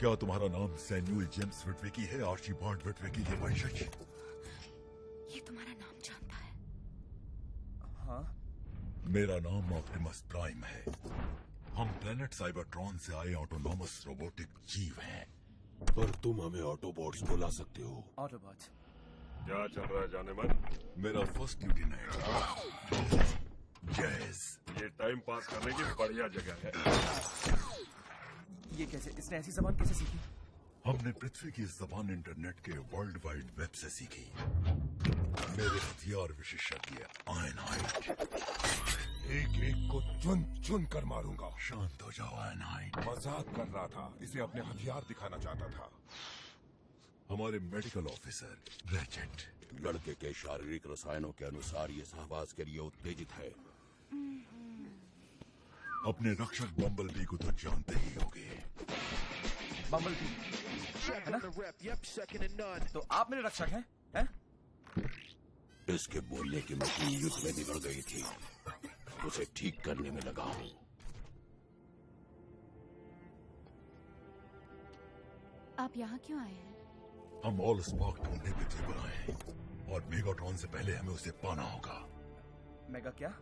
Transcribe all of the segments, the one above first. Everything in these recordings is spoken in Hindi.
क्या तुम्हारा नाम सैमुअल जेम्स विटविकी है, आर्चीबाल्ड विटविकी के वंशज? ये तुम्हारा नाम जानता है? हाँ। मेरा नाम ऑप्टिमस प्राइम है। हम प्लेनेट साइबरट्रॉन से आए ऑटोनॉमस रोबोटिक जीव हैं। पर तुम हमें ऑटोबॉट्स बुला सकते हो। ऑटोबॉट्स। क्या चल रहा है जाने मन? मेरा फर्स्ट ड्यूटी नाइट। जैज। ये टाइम पास करने की बढ़िया जगह है। ये कैसे, इसने ऐसी जबान कैसे सीखी? हमने पृथ्वी की जबान इंटरनेट के वर्ल्ड वाइड वेब से सीखी। मेरे हथियार विशेषज्ञ आयनहाइट। एक एक को चुन चुन कर मारूंगा। शांत हो जाओ आयनहाइट। मजाक कर रहा था, इसे अपने हथियार दिखाना चाहता था। हमारे मेडिकल ऑफिसर रेचेट। लड़के के शारीरिक रसायनों के अनुसार ये सहवास के लिए उत्तेजित है। अपने रक्षक बम्बलबी को तो जानते ही होगे। बम्बलबी है ना? तो आप मेरे रक्षक हैं? हैं? इसके बोलने की मशीन युद्ध में बिगड़ गई थी, उसे ठीक करने में लगा हूं। आप यहाँ क्यों आए हैं? हम ऑल स्पार्क ढूंढने पृथ्वी पर आए हैं और मेगाट्रॉन से पहले हमें उसे पाना होगा। मेगा क्या?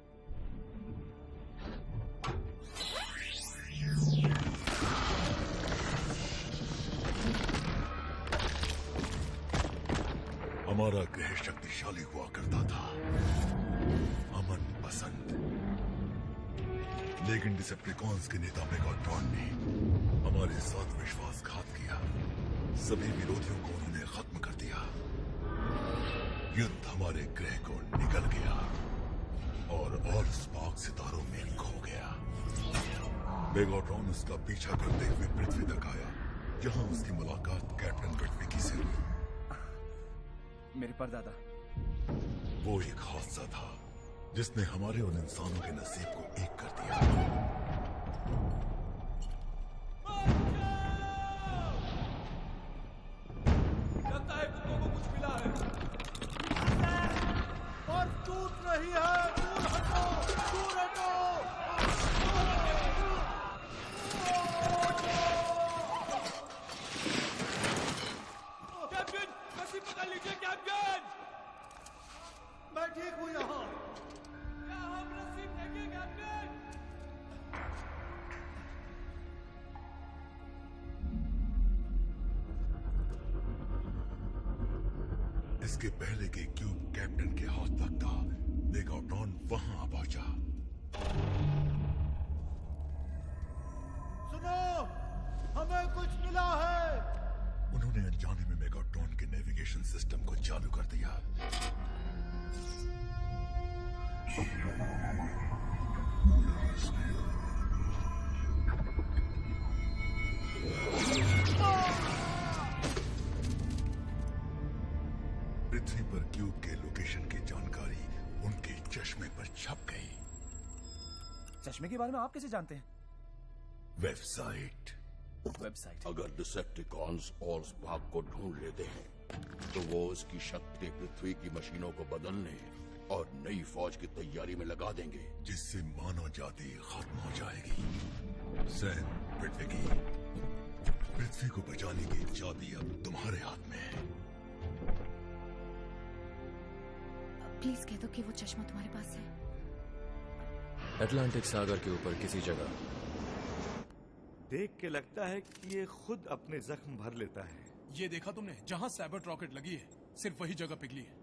हमारा ग्रह शक्तिशाली हुआ करता था, अमन पसंद। लेकिन डिसेप्टिकॉन्स के नेता मेगाट्रॉन ने हमारे साथ विश्वासघात किया। सभी विरोधियों को उन्होंने खत्म कर दिया। युद्ध हमारे ग्रह को निकल गया और ऑल स्पार्क सितारों में खो गया। मेगाट्रॉन उसका पीछा करते हुए पृथ्वी तक आया, जहां उसकी मुलाकात कैप्टन विटविकी से हुई। मेरे परदादा। वो एक हादसा था जिसने हमारे उन इंसानों के नसीब को एक कर दिया। लगता है कुत्तों को कुछ मिला है। और टूट रही है। दूर हटो, दूर हटो। कैप्टन, रस्सी पकड़ लीजिए कैप्टन। मैं ठीक हूँ यहाँ। क्या हम रस्सी फेंके कैप्टन? इसके पहले के क्यूब कैप्टन के हाथ तक था, मेगाट्रॉन वहां आ पहुंचा। सुनो, हमें कुछ मिला है। उन्होंने अनजाने में मेगाट्रॉन के नेविगेशन सिस्टम को चालू कर दिया। पृथ्वी पर क्यूब के लोकेशन की जानकारी उनके चश्मे पर छप गई। चश्मे के बारे में आप कैसे जानते हैं? वेबसाइट। अगर डिसेप्टिकॉन्स ऑल स्पार्क को ढूंढ लेते हैं तो वो उसकी शक्ति पृथ्वी की मशीनों को बदलने और नई फौज की तैयारी में लगा देंगे, जिससे मानव जाति खत्म हो जाएगी। सैम विटविकी, पृथ्वी को बचाने की चाबी अब तुम्हारे हाथ में है। प्लीज कह दो कि वो चश्मा तुम्हारे पास है। अटलांटिक सागर के ऊपर किसी जगह। देख के लगता है कि ये खुद अपने जख्म भर लेता है। ये देखा तुमने, जहां सैबर्ट रॉकेट लगी है सिर्फ वही जगह पिघली है।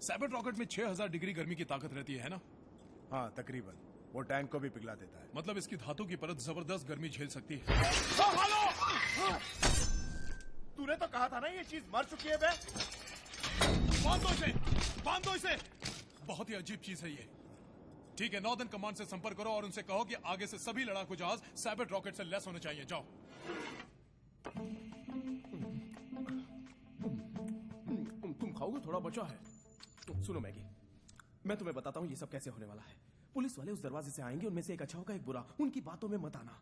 सैबर्ट रॉकेट में 6000 डिग्री गर्मी की ताकत रहती है ना? हाँ तकरीबन। वो टैंक को भी पिघला देता है। मतलब इसकी धातु की परत जबरदस्त गर्मी झेल सकती है। तूने तो कहा था ना ये चीज मर चुकी है बे। बांध दो इसे, बांध दो इसे। बहुत ही अजीब चीज है ये। ठीक है, नॉर्दर्न कमांड से संपर्क करो और उनसे कहो कि आगे से सभी लड़ाकू जहाज सैबर्ट रॉकेट से लैस होने चाहिए। जाओ। तुम खाओगे? थोड़ा बचा है। सुनो मैगी, मैं तुम्हें बताता हूँ ये सब कैसे होने वाला है। पुलिस वाले उस दरवाजे से आएंगे, उनमें से एक अच्छा होगा एक बुरा। उनकी बातों में मत आना।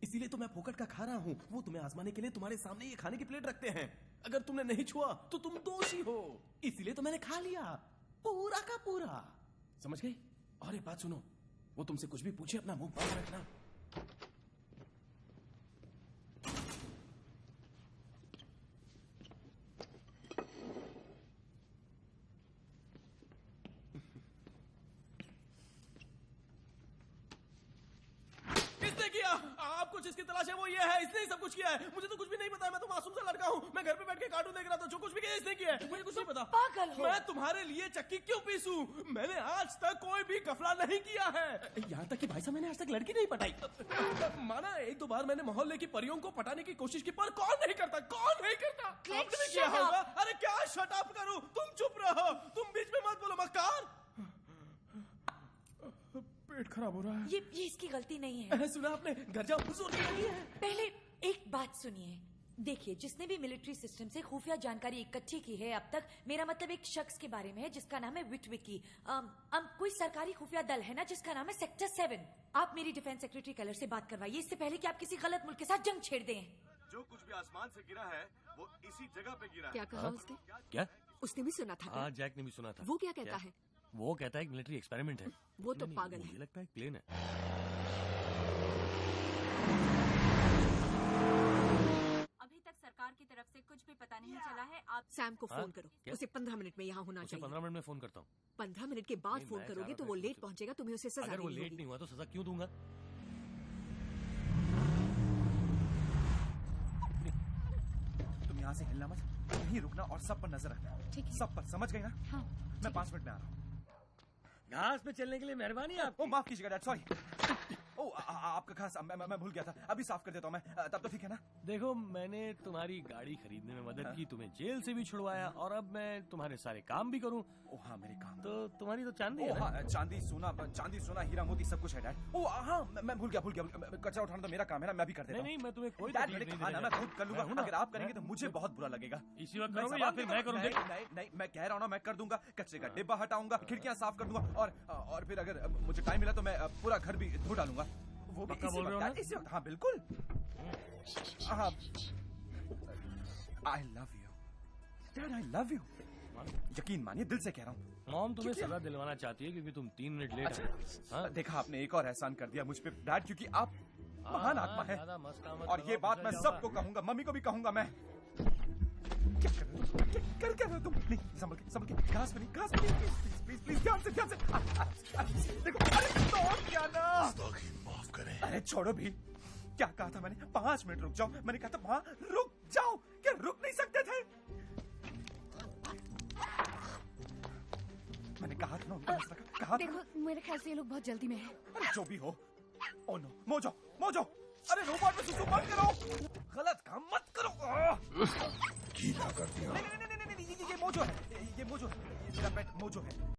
इसीलिए तो मैं फोकट का खा रहा हूँ। वो तुम्हें आजमाने के लिए तुम्हारे सामने ये खाने की प्लेट रखते हैं। अगर तुमने नहीं छुआ तो तुम दोषी हो। इसीलिए तो मैंने खा लिया, पूरा का पूरा। समझ गई? और एक बात सुनो, वो तुमसे कुछ भी पूछे अपना मुंह बंद रखना। कुछ इसकी तलाश है वो ये है, इसने ही सब कुछ किया है। मुझे तो कुछ भी नहीं पता है, मैं तो मासूम सा लड़का हूँ। मैं घर पे बैठ के कार्टून देख रहा था, जो कुछ भी किया इसने किया है, मुझे कुछ नहीं पता। पागल हो। मैं तुम्हारे लिए चक्की क्यों पीसूं? मैंने आज तक कोई भी कफला नहीं किया है। यहाँ तक कि भाई साहब मैंने आज तक लड़की नहीं पटाई। माना एक दो बार मैंने मोहल्ले की परियों को पटाने की कोशिश की, पर कौन नहीं करता, कौन नहीं करता? आपने भी किया होगा। अरे क्या शट अप करूं? तुम चुप रहो, तुम बीच में मत बोलो। मक्कार, पेट खराब हो रहा है। ये इसकी गलती नहीं है। सुना आपने? घर जाओ, हुजूर की लगी है। पहले एक बात सुनिए। देखिए, जिसने भी मिलिट्री सिस्टम से खुफिया जानकारी इकट्ठी की है अब तक, मेरा मतलब एक शख्स के बारे में है जिसका नाम है विटविकी। कोई सरकारी खुफिया दल है ना जिसका नाम है सेक्टर 7। आप मेरी डिफेंस सेक्रेटरी कलर से बात करवाइए, इससे पहले कि आप किसी गलत मुल्क के साथ जंग छेड़ दें। जो कुछ भी आसमान से गिरा है वो इसी जगह पे गिरा है। क्या कहा उसने? क्या? उसने भी सुना था? हाँ, जैक ने भी सुना था। वो क्या कहता है? वो कहता है एक मिलिट्री एक्सपेरिमेंट है। वो तो पागल है। मुझे लगता है एक प्लेन है। अभी तक सरकार की तरफ से कुछ भी पता नहीं चला है। आप सैम को फोन करो, उसे 15 मिनट में यहाँ होना चाहिए। 15 मिनट में फोन करता हूँ। 15 मिनट के बाद फोन करोगे तो वो लेट पहुँचेगा, तुम्हें उसे सजा अगर वो देनी लेट होगी। नहीं हुआ तो सजा क्यों दूंगा? तुम यहाँ से हिलना मत, यहीं रुकना और सब पर नजर रखना। ठीक है। सब पर, समझ गई ना? हाँ, मैं 5 मिनट में आ रहा हूँ। घास पे चलने के लिए मेहरबानी आप। ओ माफ कीजिएगा डैड, सॉरी। ओ आपका घास मैं भूल गया था, अभी साफ कर देता हूँ मैं। तब तो ठीक है ना? देखो, मैंने तुम्हारी गाड़ी खरीदने में मदद की, तुम्हें जेल से भी छुड़वाया, और अब मैं तुम्हारे सारे काम भी करूँ। ओ हाँ, मेरे काम तो तुम्हारी तो चांदी ओ है ना? हाँ, चांदी सोना हीरा मोती सब कुछ है डैड। ओ हाँ, मैं भूल गया। कचरा उठाना तो मेरा काम है ना, मैं भी कर देता हूँ। नहीं, मैं तुम्हें कोई डैड, तकलीफ मैंने नहीं कहा ना, देने मैं खुद कर लूंगा। अगर आप करेंगे तो मुझे बहुत बुरा लगेगा। इसी वक्त करोगे या फिर मैं करूँ? नहीं, मैं कह रहा हूँ ना, मैं कर दूंगा। कचरे का डिब्बा हटाऊंगा, खिड़कियाँ साफ कर दूंगा, और फिर अगर मुझे टाइम मिला तो मैं पूरा घर भी धो डालूंगा। वो भी पक्का इसी बोल रहे हो वक्त, ना? इसी वक्त। हाँ बिल्कुल। I love you dad, I love you. यकीन मानिए, दिल से कह रहा हूँ। मॉम तुम्हें सजा दिलवाना चाहती है क्योंकि तुम 3 मिनट लेट हो। हाँ? देखा, आपने एक और एहसान कर दिया मुझ पे डैड, क्योंकि आप महान आत्मा है। ज्यादा मस्का मत और करो, ये बात मैं गुजर सबको जाऊंगा। कहूंगा, मम्मी को भी कहूंगा मैं। क्या कर रहे हो तुम? नहीं, संभल के, घास पे नहीं, प्लीज, ध्यान से। देखो, अरे तो क्या ना। माफ करें। अरे छोड़ो भी, क्या कहा था मैंने? 5 मिनट रुक जाओ। मैंने कहा था वहाँ रुक जाओ, क्या रुक नहीं सकते थे? मैंने कहा था ना, कहा था। देखो, मेरे ख्याल से ये लोग बहुत जल्दी में हैं। अरे जो भी हो। ओ नो, मोजो, अरे रोबोट में सुसु मत करो, गलत काम मत करो। गीला कर दिया। नहीं, ये मोजो है, ये मेरा पेट मोजो है।